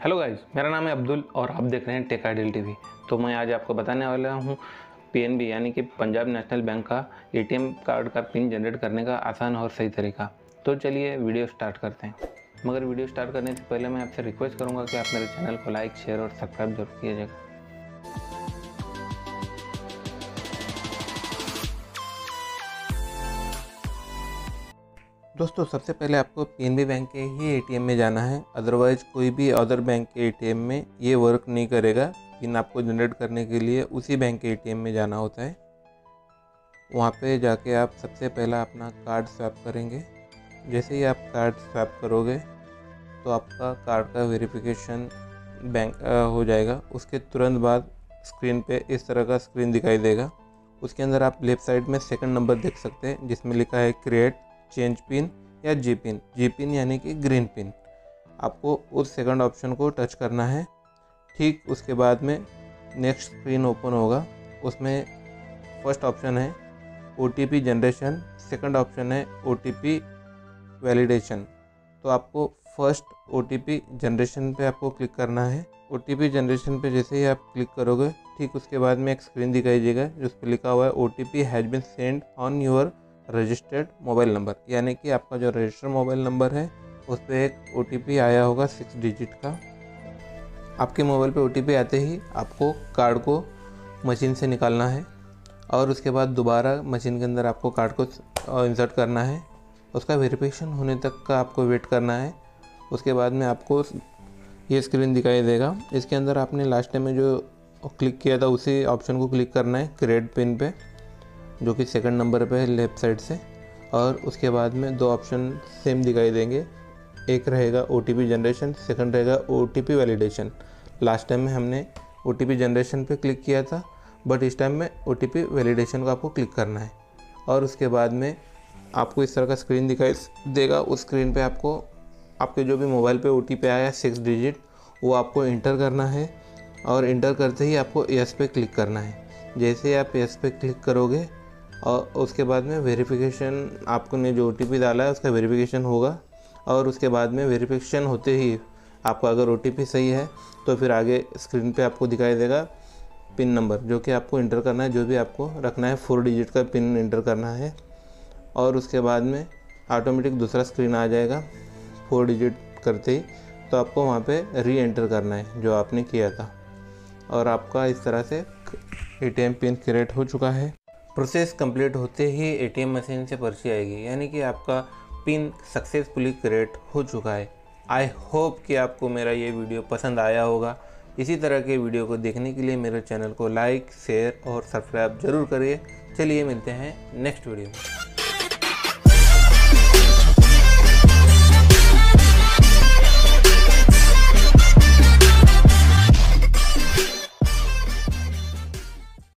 Hello guys, मेरा नाम है अब्दुल और आप देख रहे हैं टेक आइडियल टीवी। तो मैं आज आपको बताने वाला हूं पीएनबी यानी कि पंजाब नेशनल बैंक का एटीएम कार्ड का पिन जनरेट करने का आसान और सही तरीका। तो चलिए वीडियो स्टार्ट करते हैं। मगर वीडियो स्टार्ट करने से पहले मैं आपसे रिक्वेस्ट करूँगा कि आप मेरे चैनल को लाइक, शेयर और सब्सक्राइब जरूर कीजिएगा। दोस्तों, सबसे पहले आपको पीएनबी बैंक के ही एटीएम में जाना है, अदरवाइज कोई भी अदर बैंक के एटीएम में ये वर्क नहीं करेगा। पिन आपको जनरेट करने के लिए उसी बैंक के एटीएम में जाना होता है। वहाँ पे जाके आप सबसे पहला अपना कार्ड स्वैप करेंगे। जैसे ही आप कार्ड स्वैप करोगे तो आपका कार्ड का वेरिफिकेशन बैंक हो जाएगा। उसके तुरंत बाद स्क्रीन पे इस तरह का स्क्रीन दिखाई देगा। उसके अंदर आप लेफ़्ट साइड में सेकंड नंबर देख सकते हैं जिसमें लिखा है क्रिएट चेंज पिन या जी पिन यानी कि ग्रीन पिन। आपको उस सेकंड ऑप्शन को टच करना है। ठीक उसके बाद में नेक्स्ट स्क्रीन ओपन होगा। उसमें फर्स्ट ऑप्शन है ओटीपी जनरेशन, सेकंड ऑप्शन है ओटीपी वैलिडेशन। तो आपको फर्स्ट ओटीपी जनरेशन पे आपको क्लिक करना है। ओटीपी जनरेशन पे जैसे ही आप क्लिक करोगे ठीक उसके बाद में एक स्क्रीन दिखाई देगा जिस पर लिखा हुआ है OTP has been send on your registered mobile number, यानी कि आपका जो रजिस्टर्ड मोबाइल नंबर है उस पर एक ओटीपी आया होगा 6 डिजिट का। आपके मोबाइल पे ओटीपी आते ही आपको कार्ड को मशीन से निकालना है और उसके बाद दोबारा मशीन के अंदर आपको कार्ड को इंसर्ट करना है। उसका वेरिफिकेशन होने तक का आपको वेट करना है। उसके बाद में आपको ये स्क्रीन दिखाई देगा। इसके अंदर आपने लास्ट टाइम में जो क्लिक किया था उसी ऑप्शन को क्लिक करना है क्रिएट पिन पे, जो कि सेकंड नंबर पे है लेफ़्ट साइड से। और उसके बाद में दो ऑप्शन सेम दिखाई देंगे, एक रहेगा ओटीपी जनरेशन, सेकंड रहेगा ओटीपी वैलिडेशन। लास्ट टाइम में हमने ओटीपी जनरेशन पे क्लिक किया था, बट इस टाइम में ओटीपी वैलिडेशन को आपको क्लिक करना है। और उसके बाद में आपको इस तरह का स्क्रीन दिखाई देगा। उस स्क्रीन पे आपको आपके जो भी मोबाइल पे ओटीपी आया 6 डिजिट वो आपको इंटर करना है और इंटर करते ही आपको यस पे क्लिक करना है। जैसे ही आप यस पे क्लिक करोगे और उसके बाद में वेरिफिकेशन आपको ने जो ओटीपी डाला है उसका वेरिफिकेशन होगा। और उसके बाद में वेरिफिकेशन होते ही आपका अगर ओटीपी सही है तो फिर आगे स्क्रीन पे आपको दिखाई देगा पिन नंबर, जो कि आपको इंटर करना है। जो भी आपको रखना है 4 डिजिट का पिन इंटर करना है। और उसके बाद में ऑटोमेटिक दूसरा स्क्रीन आ जाएगा 4 डिजिट करते ही, तो आपको वहाँ पे री एंटर करना है जो आपने किया था। और आपका इस तरह से एटीएम पिन क्रिएट हो चुका है। प्रोसेस कंप्लीट होते ही एटीएम मशीन से पर्ची आएगी, यानी कि आपका पिन सक्सेसफुली क्रिएट हो चुका है। आई होप कि आपको मेरा ये वीडियो पसंद आया होगा। इसी तरह के वीडियो को देखने के लिए मेरे चैनल को लाइक, शेयर और सब्सक्राइब जरूर करिए। चलिए मिलते हैं नेक्स्ट वीडियो में।